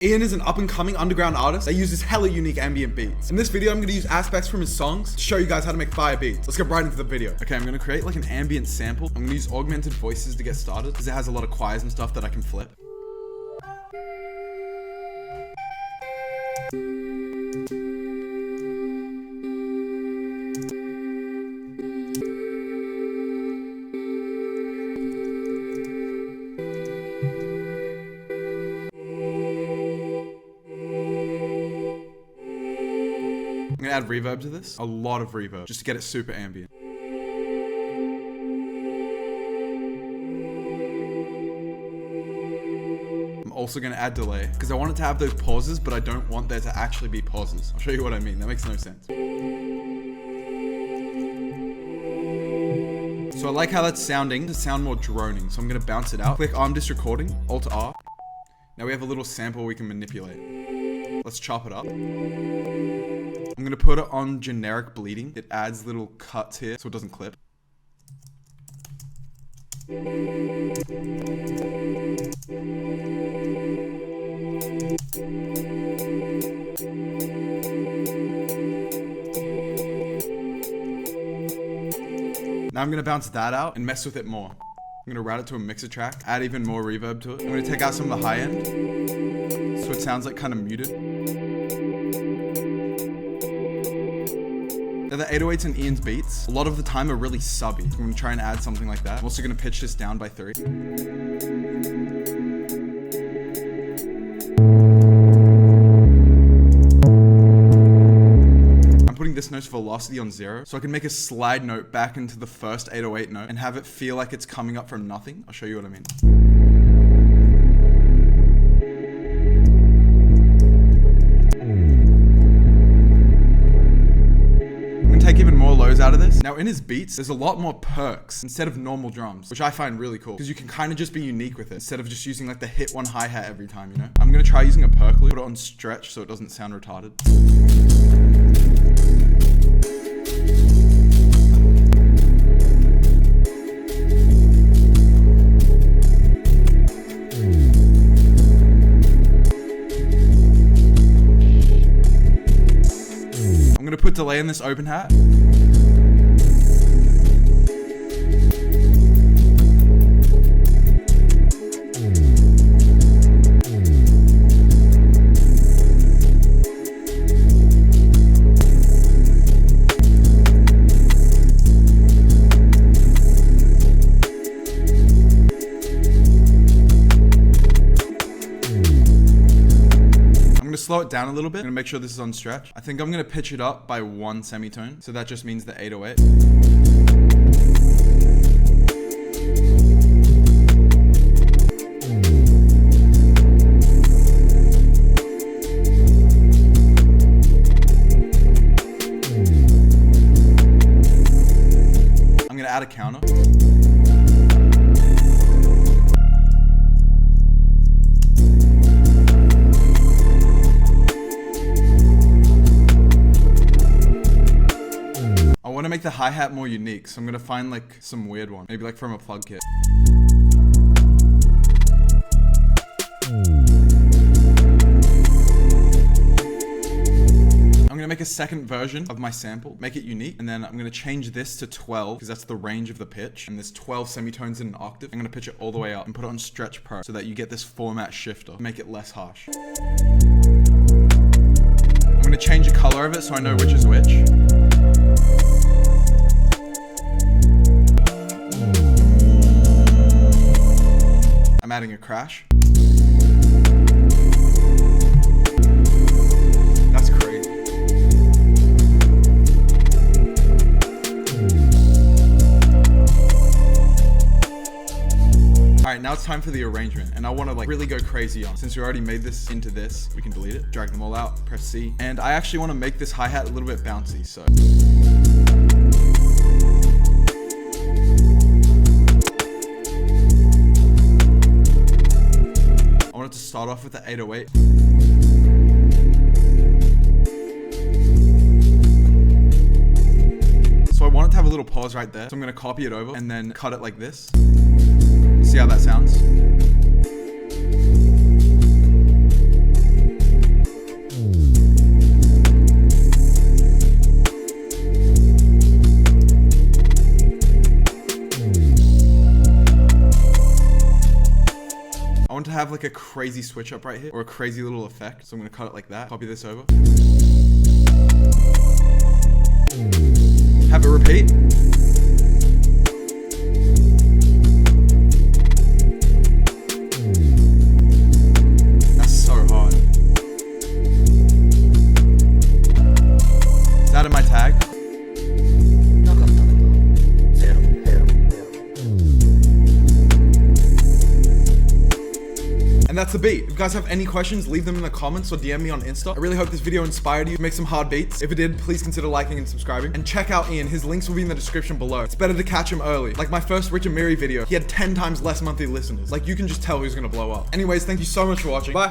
Ian is an up-and-coming underground artist that uses hella unique ambient beats. In this video, I'm gonna use aspects from his songs to show you guys how to make fire beats. Let's get right into the video. Okay, I'm gonna create like an ambient sample. I'm gonna use augmented voices to get started because it has a lot of choirs and stuff that I can flip. I'm gonna add reverb to this, a lot of reverb, just to get it super ambient. I'm also gonna add delay, because I want it to have those pauses, but I don't want there to actually be pauses. I'll show you what I mean, that makes no sense. So I like how that's sounding to sound more droning, so I'm gonna bounce it out. Click arm disk recording, Alt R. Now we have a little sample we can manipulate. Let's chop it up. I'm gonna put it on generic bleeding. It adds little cuts here so it doesn't clip. Now I'm gonna bounce that out and mess with it more. I'm gonna route it to a mixer track, add even more reverb to it. I'm gonna take out some of the high end so it sounds like kind of muted. Now the 808s and Ian's beats, a lot of the time are really subby. I'm gonna try and add something like that. I'm also gonna pitch this down by 3. I'm putting this note's velocity on 0, so I can make a slide note back into the first 808 note and have it feel like it's coming up from nothing. I'll show you what I mean. Take even more lows out of this. Now in his beats, there's a lot more perks instead of normal drums, which I find really cool because you can kind of just be unique with it instead of just using like the hit one hi-hat every time, you know? I'm gonna try using a perk loop, put it on stretch so it doesn't sound retarded. I'm gonna put delay in this open hat. Slow it down a little bit. I'm gonna make sure this is on stretch. I think I'm gonna pitch it up by 1 semitone. So that just means the 808. I'm gonna add a counter. I want to make the hi-hat more unique, so I'm going to find like some weird one, maybe like from a plug kit. I'm going to make a second version of my sample, make it unique, and then I'm going to change this to 12 because that's the range of the pitch, and there's 12 semitones in an octave. I'm going to pitch it all the way up and put it on stretch pro so that you get this format shifter, make it less harsh. I'm going to change the color of it so I know which is which. I'm adding a crash. That's crazy. Alright, now it's time for the arrangement, and I want to like really go crazy on. Since we already made this into this, we can delete it, drag them all out, press C. And I actually want to make this hi-hat a little bit bouncy, so. I want it to start off with the 808. So I want it to have a little pause right there. So I'm going to copy it over and then cut it like this. See how that sounds? have like a crazy switch up right here, or a crazy little effect. So I'm gonna cut it like that, copy this over. Have it repeat. That's so hard. Is that in my tag? And that's the beat. If you guys have any questions, leave them in the comments or DM me on Insta. I really hope this video inspired you to make some hard beats. If it did, please consider liking and subscribing. And check out Ian. His links will be in the description below. It's better to catch him early. Like my first Rich and Miri video, he had 10 times less monthly listeners. Like you can just tell who's gonna blow up. Anyways, thank you so much for watching. Bye.